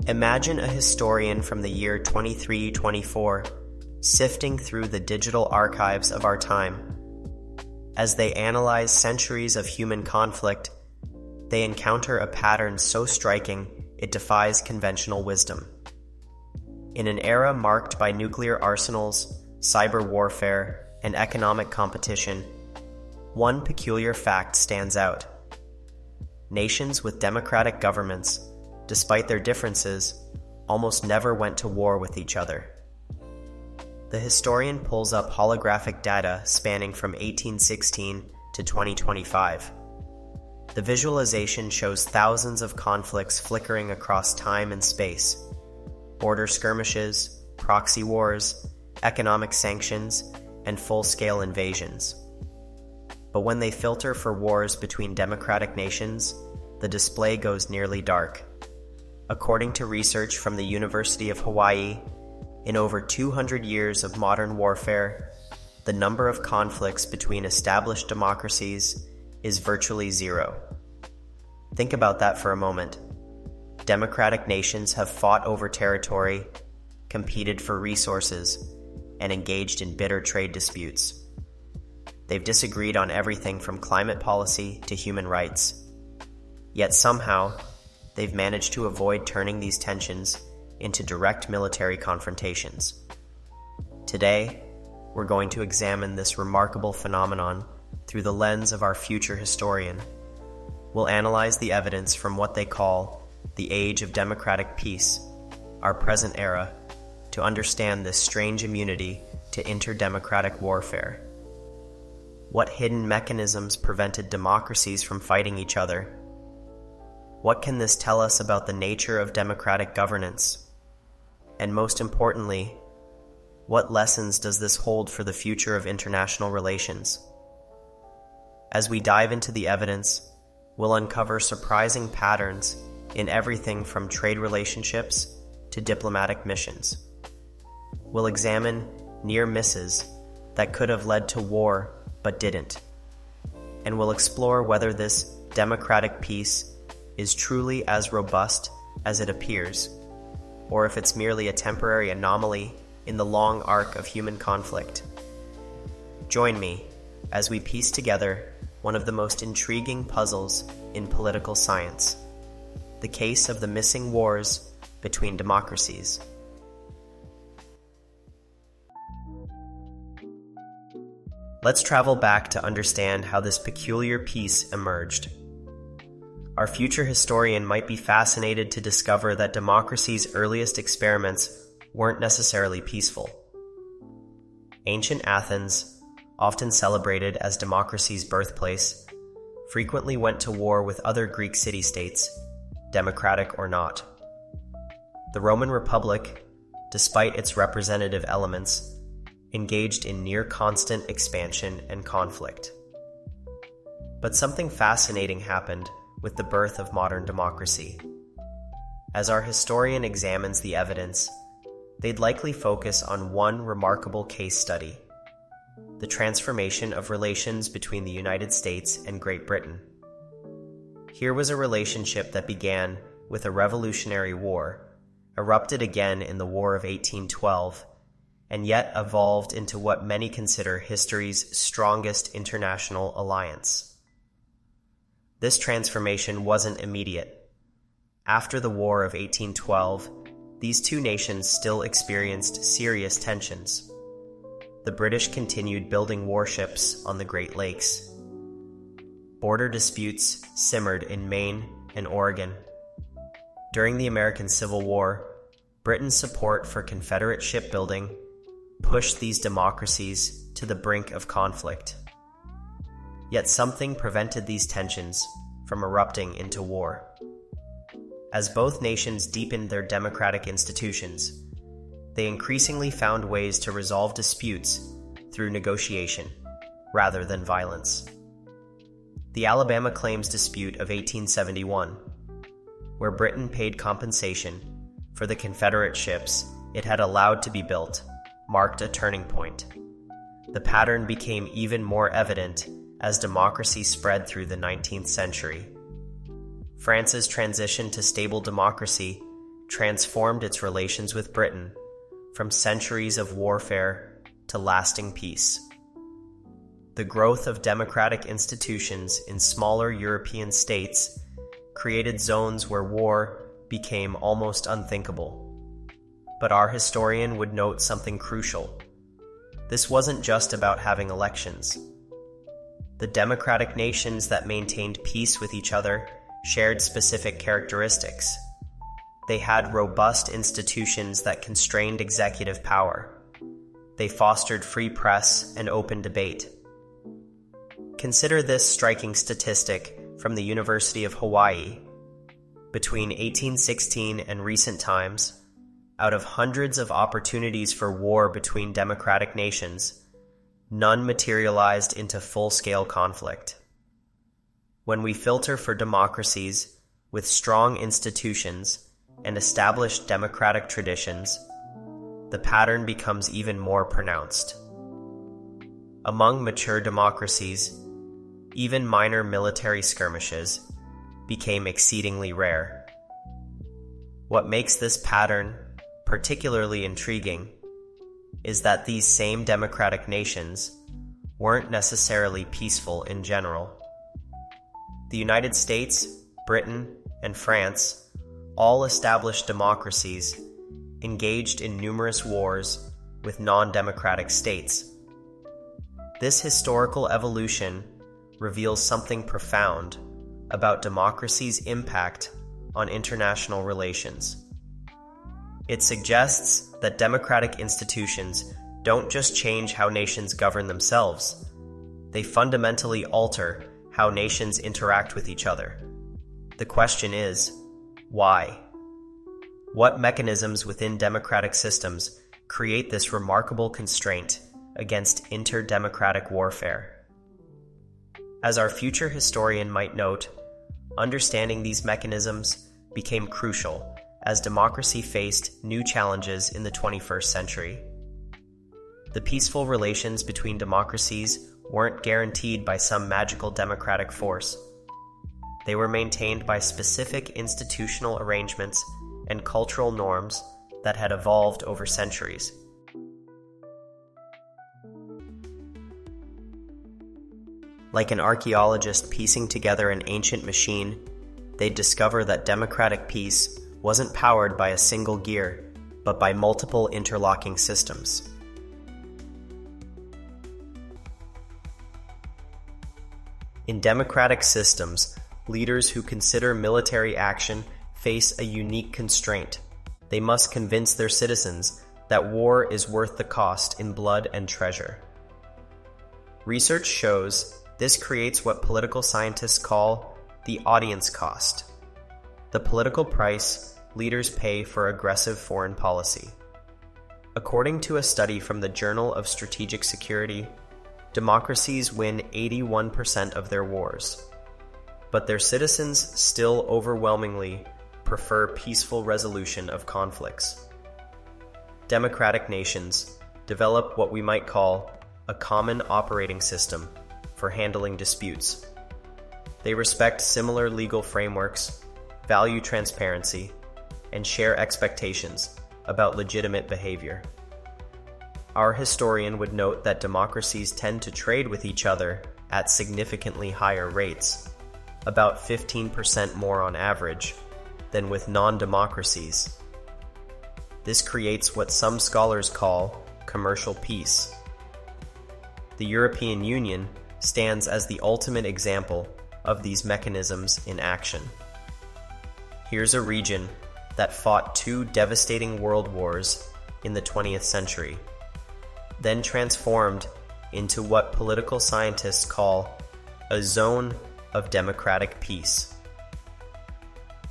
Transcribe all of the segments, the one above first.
Imagine a historian from the year 2324 sifting through the digital archives of our time. As they analyze centuries of human conflict, they encounter a pattern so striking it defies conventional wisdom. In an era marked by nuclear arsenals, cyber warfare, and economic competition, one peculiar fact stands out. Nations with democratic governments, despite their differences, almost never went to war with each other. The historian pulls up holographic data spanning from 1816 to 2025. The visualization shows thousands of conflicts flickering across time and space: border skirmishes, proxy wars, economic sanctions, and full-scale invasions. But when they filter for wars between democratic nations, the display goes nearly dark. According to research from the University of Hawaii, in over 200 years of modern warfare, the number of conflicts between established democracies is virtually zero. Think about that for a moment. Democratic nations have fought over territory, competed for resources, and engaged in bitter trade disputes. They've disagreed on everything from climate policy to human rights. Yet somehow, they've managed to avoid turning these tensions into direct military confrontations. Today, we're going to examine this remarkable phenomenon through the lens of our future historian. We'll analyze the evidence from what they call the age of democratic peace, our present era, to understand this strange immunity to interdemocratic warfare. What hidden mechanisms prevented democracies from fighting each other? What can this tell us about the nature of democratic governance? And most importantly, what lessons does this hold for the future of international relations? As we dive into the evidence, we'll uncover surprising patterns in everything from trade relationships to diplomatic missions. We'll examine near misses that could have led to war but didn't. And we'll explore whether this democratic peace is truly as robust as it appears, or if it's merely a temporary anomaly in the long arc of human conflict. Join me as we piece together one of the most intriguing puzzles in political science: the case of the missing wars between democracies. Let's travel back to understand how this peculiar peace emerged. Our future historian might be fascinated to discover that democracy's earliest experiments weren't necessarily peaceful. Ancient Athens, often celebrated as democracy's birthplace, frequently went to war with other Greek city-states, democratic or not. The Roman Republic, despite its representative elements, engaged in near-constant expansion and conflict. But something fascinating happened with the birth of modern democracy. As our historian examines the evidence, they'd likely focus on one remarkable case study: the transformation of relations between the United States and Great Britain. Here was a relationship that began with a Revolutionary War, erupted again in the War of 1812, and yet evolved into what many consider history's strongest international alliance. This transformation wasn't immediate. After the War of 1812, these two nations still experienced serious tensions. The British continued building warships on the Great Lakes. Border disputes simmered in Maine and Oregon. During the American Civil War, Britain's support for Confederate shipbuilding pushed these democracies to the brink of conflict. Yet something prevented these tensions from erupting into war. As both nations deepened their democratic institutions, they increasingly found ways to resolve disputes through negotiation rather than violence. The Alabama Claims Dispute of 1871, where Britain paid compensation for the Confederate ships it had allowed to be built, marked a turning point. The pattern became even more evident as democracy spread through the 19th century. France's transition to stable democracy transformed its relations with Britain from centuries of warfare to lasting peace. The growth of democratic institutions in smaller European states created zones where war became almost unthinkable. But our historian would note something crucial. This wasn't just about having elections. The democratic nations that maintained peace with each other shared specific characteristics. They had robust institutions that constrained executive power. They fostered free press and open debate. Consider this striking statistic from the University of Hawaii. Between 1816 and recent times, out of hundreds of opportunities for war between democratic nations, none materialized into full-scale conflict. When we filter for democracies with strong institutions and established democratic traditions, the pattern becomes even more pronounced. Among mature democracies, even minor military skirmishes became exceedingly rare. What makes this pattern particularly intriguing is that these same democratic nations weren't necessarily peaceful in general. The United States, Britain, and France, all established democracies, engaged in numerous wars with non-democratic states. This historical evolution reveals something profound about democracy's impact on international relations. It suggests that democratic institutions don't just change how nations govern themselves, they fundamentally alter how nations interact with each other. The question is, why? What mechanisms within democratic systems create this remarkable constraint against interdemocratic warfare? As our future historian might note, understanding these mechanisms became crucial as democracy faced new challenges in the 21st century. The peaceful relations between democracies weren't guaranteed by some magical democratic force. They were maintained by specific institutional arrangements and cultural norms that had evolved over centuries. Like an archaeologist piecing together an ancient machine, they'd discover that democratic peace wasn't powered by a single gear, but by multiple interlocking systems. In democratic systems, leaders who consider military action face a unique constraint. They must convince their citizens that war is worth the cost in blood and treasure. Research shows this creates what political scientists call the audience cost, the political price leaders pay for aggressive foreign policy. According to a study from the Journal of Strategic Security, democracies win 81% of their wars, but their citizens still overwhelmingly prefer peaceful resolution of conflicts. Democratic nations develop what we might call a common operating system for handling disputes. They respect similar legal frameworks, value transparency, and share expectations about legitimate behavior. Our historian would note that democracies tend to trade with each other at significantly higher rates, about 15% more on average, than with non-democracies. This creates what some scholars call commercial peace. The European Union stands as the ultimate example of these mechanisms in action. Here's a region that fought two devastating world wars in the 20th century, then transformed into what political scientists call a zone of democratic peace.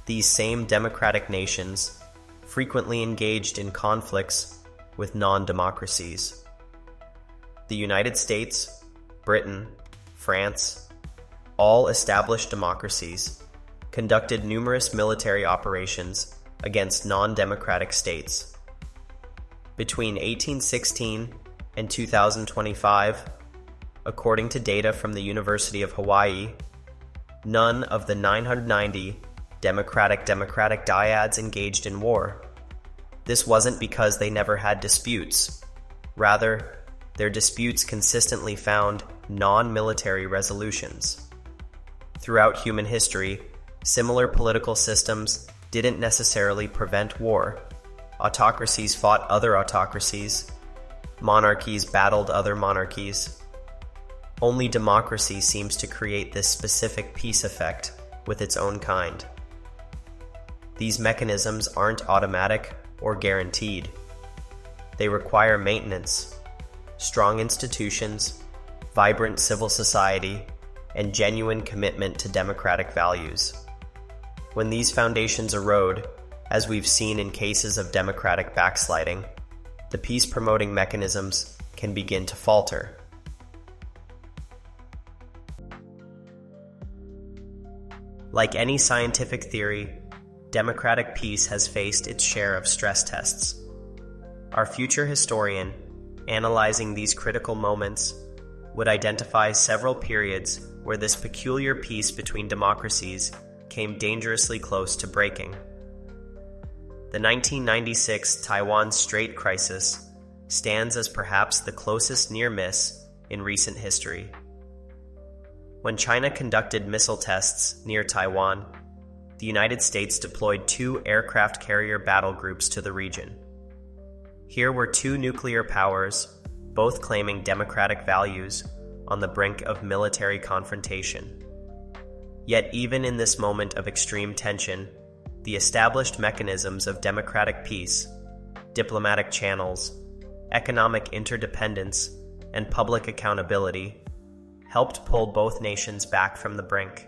These same democratic nations frequently engaged in conflicts with non-democracies. The United States, Britain, France, all established democracies, conducted numerous military operations against non-democratic states. Between 1816 and 2025, according to data from the University of Hawaii, none of the 990 democratic dyads engaged in war. This wasn't because they never had disputes. Rather, their disputes consistently found non-military resolutions. Throughout human history, similar political systems didn't necessarily prevent war. Autocracies fought other autocracies. Monarchies battled other monarchies. Only democracy seems to create this specific peace effect with its own kind. These mechanisms aren't automatic or guaranteed. They require maintenance, strong institutions, vibrant civil society, and genuine commitment to democratic values. When these foundations erode, as we've seen in cases of democratic backsliding, the peace-promoting mechanisms can begin to falter. Like any scientific theory, democratic peace has faced its share of stress tests. Our future historian, analyzing these critical moments, would identify several periods where this peculiar peace between democracies came dangerously close to breaking. The 1996 Taiwan Strait crisis stands as perhaps the closest near miss in recent history. When China conducted missile tests near Taiwan, the United States deployed 2 aircraft carrier battle groups to the region. Here were 2 nuclear powers, both claiming democratic values, on the brink of military confrontation. Yet even in this moment of extreme tension, the established mechanisms of democratic peace, diplomatic channels, economic interdependence, and public accountability helped pull both nations back from the brink.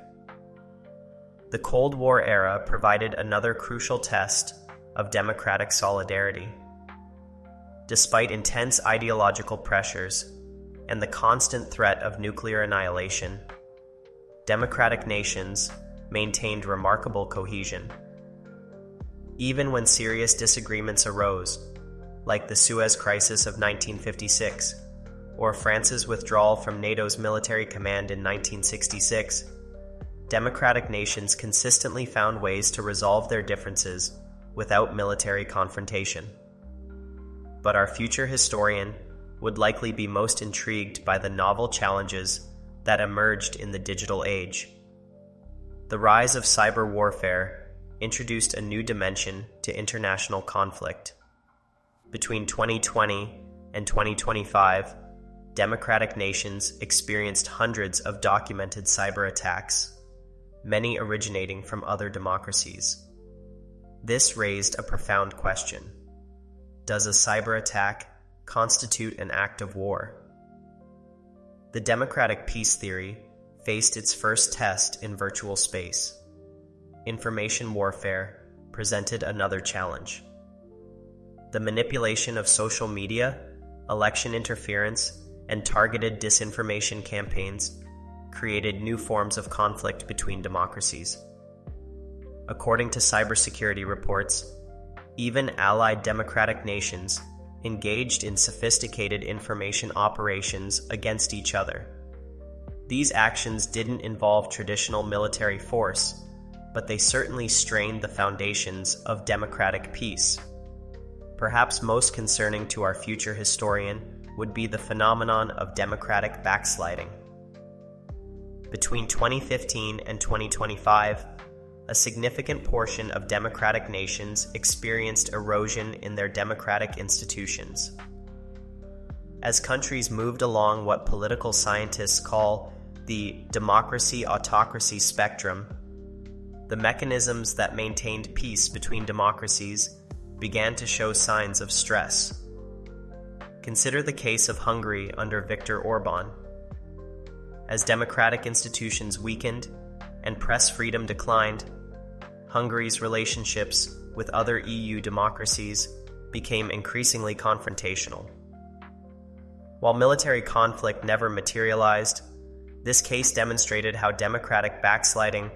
The Cold War era provided another crucial test of democratic solidarity. Despite intense ideological pressures and the constant threat of nuclear annihilation, democratic nations maintained remarkable cohesion. Even when serious disagreements arose, like the Suez Crisis of 1956, or France's withdrawal from NATO's military command in 1966, democratic nations consistently found ways to resolve their differences without military confrontation. But our future historian would likely be most intrigued by the novel challenges that emerged in the digital age. The rise of cyber warfare introduced a new dimension to international conflict. Between 2020 and 2025, democratic nations experienced hundreds of documented cyber attacks, many originating from other democracies. This raised a profound question. Does a cyber attack constitute an act of war? The democratic peace theory faced its first test in virtual space. Information warfare presented another challenge. The manipulation of social media, election interference, and targeted disinformation campaigns created new forms of conflict between democracies. According to cybersecurity reports, even allied democratic nations engaged in sophisticated information operations against each other. These actions didn't involve traditional military force, but they certainly strained the foundations of democratic peace. Perhaps most concerning to our future historian would be the phenomenon of democratic backsliding. Between 2015 and 2025, a significant portion of democratic nations experienced erosion in their democratic institutions. As countries moved along what political scientists call the democracy-autocracy spectrum, the mechanisms that maintained peace between democracies began to show signs of stress. Consider the case of Hungary under Viktor Orban. As democratic institutions weakened and press freedom declined, Hungary's relationships with other EU democracies became increasingly confrontational. While military conflict never materialized, this case demonstrated how democratic backsliding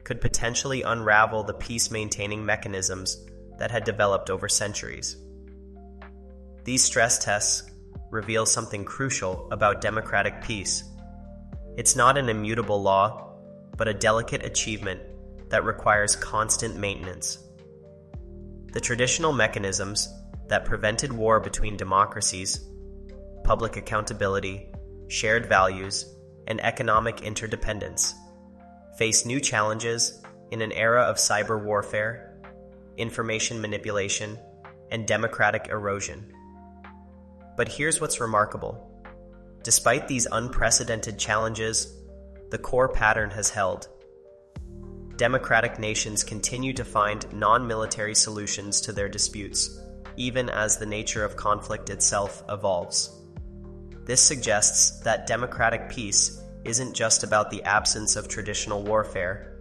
could potentially unravel the peace-maintaining mechanisms that had developed over centuries. These stress tests reveal something crucial about democratic peace. It's not an immutable law, but a delicate achievement that requires constant maintenance. The traditional mechanisms that prevented war between democracies, public accountability, shared values, and economic interdependence, face new challenges in an era of cyber warfare, information manipulation, and democratic erosion. But here's what's remarkable. Despite these unprecedented challenges, the core pattern has held. Democratic nations continue to find non-military solutions to their disputes, even as the nature of conflict itself evolves. This suggests that democratic peace isn't just about the absence of traditional warfare.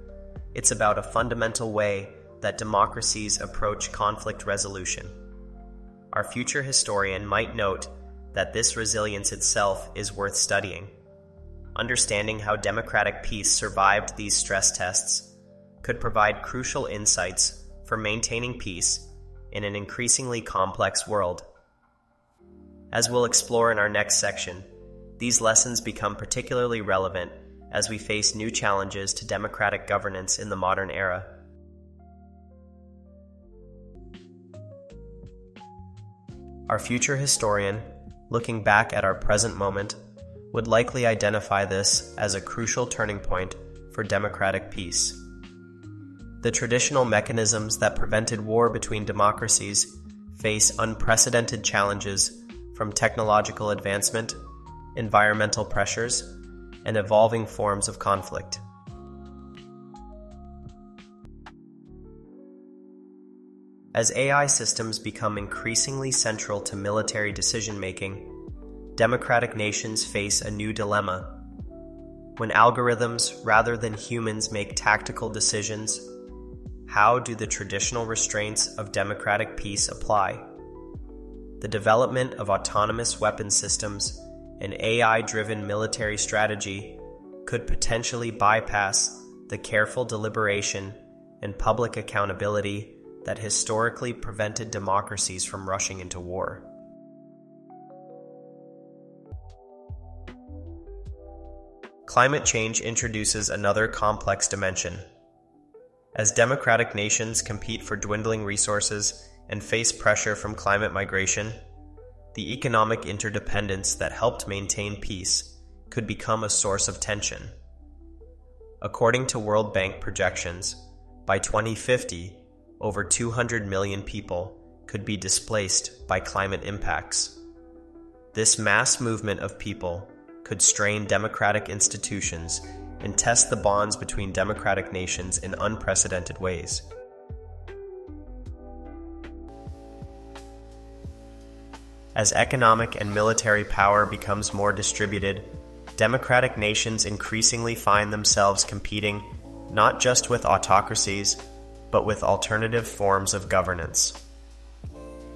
It's about a fundamental way that democracies approach conflict resolution. Our future historian might note that this resilience itself is worth studying. Understanding how democratic peace survived these stress tests could provide crucial insights for maintaining peace in an increasingly complex world. As we'll explore in our next section, these lessons become particularly relevant as we face new challenges to democratic governance in the modern era. Our future historian, looking back at our present moment, would likely identify this as a crucial turning point for democratic peace. The traditional mechanisms that prevented war between democracies face unprecedented challenges from technological advancement, environmental pressures, and evolving forms of conflict. As AI systems become increasingly central to military decision-making, democratic nations face a new dilemma. When algorithms rather than humans make tactical decisions, how do the traditional restraints of democratic peace apply? The development of autonomous weapon systems and AI-driven military strategy could potentially bypass the careful deliberation and public accountability that historically prevented democracies from rushing into war. Climate change introduces another complex dimension. As democratic nations compete for dwindling resources and face pressure from climate migration, the economic interdependence that helped maintain peace could become a source of tension. According to World Bank projections, by 2050, over 200 million people could be displaced by climate impacts. This mass movement of people could strain democratic institutions and test the bonds between democratic nations in unprecedented ways. As economic and military power becomes more distributed, democratic nations increasingly find themselves competing not just with autocracies, but with alternative forms of governance.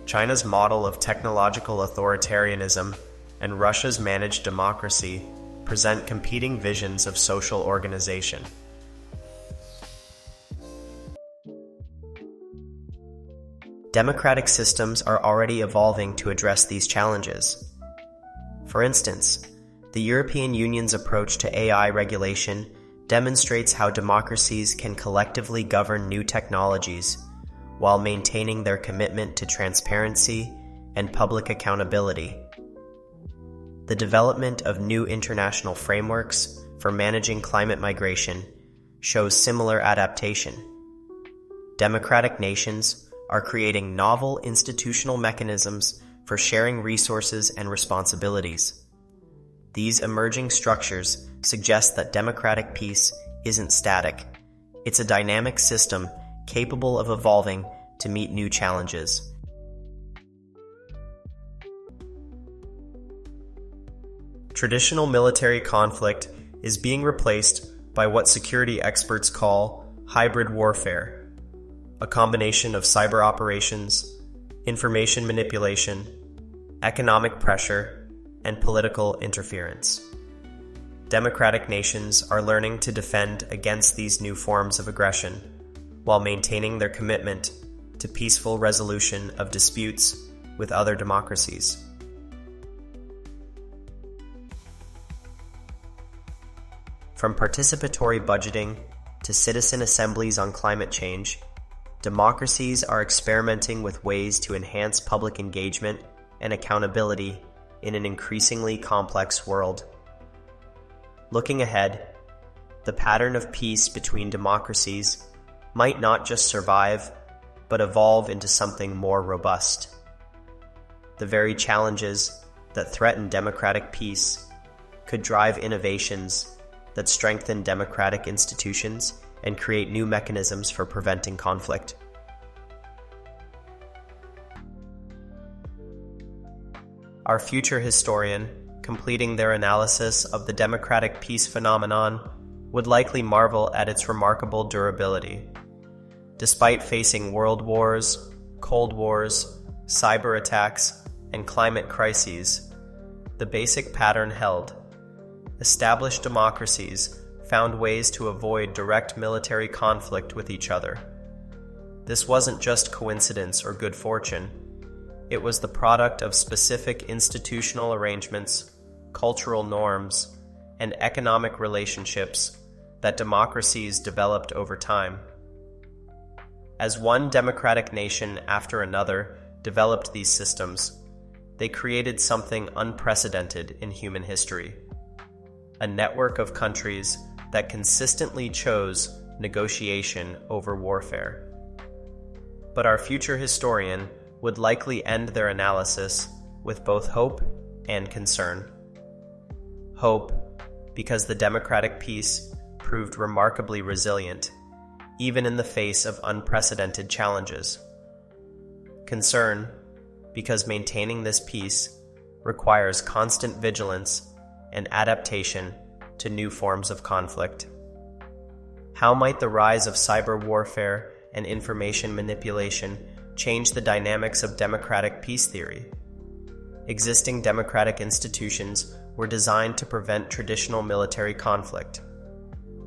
China's model of technological authoritarianism and Russia's managed democracy present competing visions of social organization. Democratic systems are already evolving to address these challenges. For instance, the European Union's approach to AI regulation demonstrates how democracies can collectively govern new technologies while maintaining their commitment to transparency and public accountability. The development of new international frameworks for managing climate migration shows similar adaptation. Democratic nations are creating novel institutional mechanisms for sharing resources and responsibilities. These emerging structures suggest that democratic peace isn't static. It's a dynamic system capable of evolving to meet new challenges. Traditional military conflict is being replaced by what security experts call hybrid warfare, a combination of cyber operations, information manipulation, economic pressure, and political interference. Democratic nations are learning to defend against these new forms of aggression while maintaining their commitment to peaceful resolution of disputes with other democracies. From participatory budgeting to citizen assemblies on climate change, democracies are experimenting with ways to enhance public engagement and accountability in an increasingly complex world. Looking ahead, the pattern of peace between democracies might not just survive, but evolve into something more robust. The very challenges that threaten democratic peace could drive innovations that strengthen democratic institutions and create new mechanisms for preventing conflict. Our future historian, completing their analysis of the democratic peace phenomenon, would likely marvel at its remarkable durability. Despite facing world wars, cold wars, cyber attacks, and climate crises, the basic pattern held. Established democracies found ways to avoid direct military conflict with each other. This wasn't just coincidence or good fortune. It was the product of specific institutional arrangements, cultural norms, and economic relationships that democracies developed over time. As one democratic nation after another developed these systems, they created something unprecedented in human history: a network of countries that consistently chose negotiation over warfare. But our future historian would likely end their analysis with both hope and concern. Hope, because the democratic peace proved remarkably resilient, even in the face of unprecedented challenges. Concern, because maintaining this peace requires constant vigilance and adaptation to new forms of conflict. How might the rise of cyber warfare and information manipulation change the dynamics of democratic peace theory? Existing democratic institutions were designed to prevent traditional military conflict.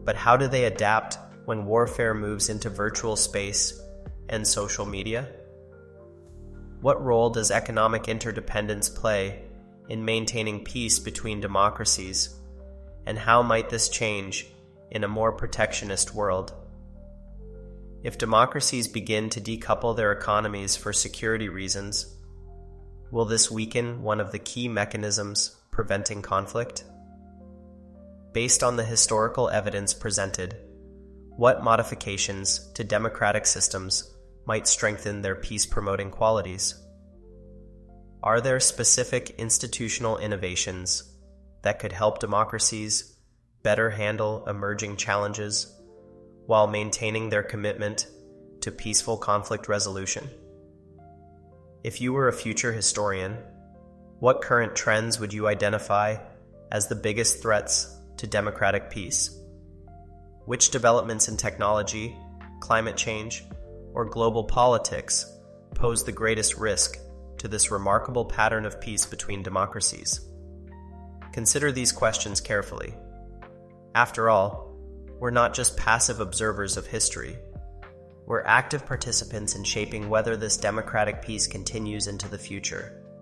But how do they adapt when warfare moves into virtual space and social media? What role does economic interdependence play in maintaining peace between democracies, and how might this change in a more protectionist world? If democracies begin to decouple their economies for security reasons, will this weaken one of the key mechanisms preventing conflict? Based on the historical evidence presented, what modifications to democratic systems might strengthen their peace-promoting qualities? Are there specific institutional innovations that could help democracies better handle emerging challenges while maintaining their commitment to peaceful conflict resolution? If you were a future historian, what current trends would you identify as the biggest threats to democratic peace? Which developments in technology, climate change, or global politics pose the greatest risk to this remarkable pattern of peace between democracies? Consider these questions carefully. After all, we're not just passive observers of history. We're active participants in shaping whether this democratic peace continues into the future.